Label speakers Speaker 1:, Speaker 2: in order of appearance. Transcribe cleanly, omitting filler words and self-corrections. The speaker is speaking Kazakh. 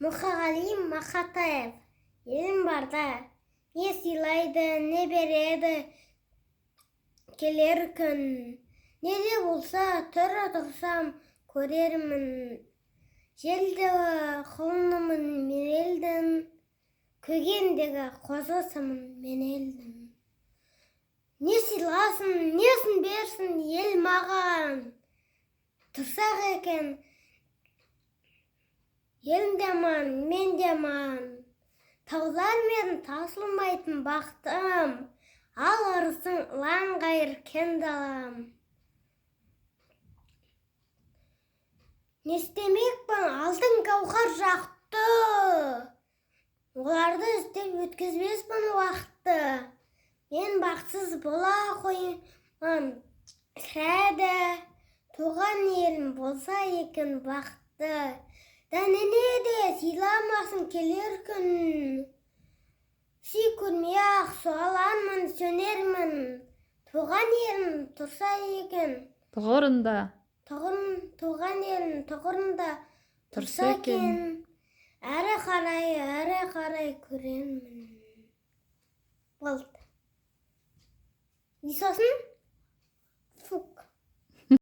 Speaker 1: Мұқағали Мақатаев. Елім барда, не сыйлайды, не береді келер күн. Неде болса, тұра тұрсам көрермін. Желді құлынымын мен елдің, көгендегі қозысымын мен елдің. Не сыйласын, несін берсін ел маған. Тұрсақ екен, елім де ман, мен де ман. Таулар мен таусылмайтын бақтым, ал ырысың ұлан ғайыр кен далам. Не істемекпін алтын гауһар жақты, оларды іздеп өткізбеспін уақытты. Мен бақытсыз бола қоймам сірәді, туған елім болса екен бақытты. Дәніне де сыйламасын келер күн. Сый көрмей-ақ суаланмын, сөнермін. Туған елім тұрса екен
Speaker 2: тұғырында.
Speaker 1: Туған елім тұғырында тұрса екен. Әрі қарай көремін.